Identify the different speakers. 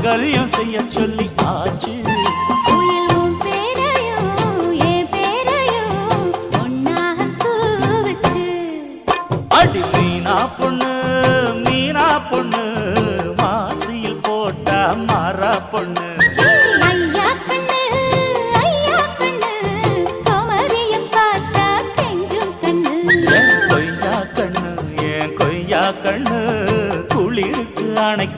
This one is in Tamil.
Speaker 1: மாங்கல்யம் செய்ய சொல்லி ஆச்சு. அடி மீனா பொண்ணு மீனா பொண்ணு மாசியில் போட்டா மாறா பொண்ணு.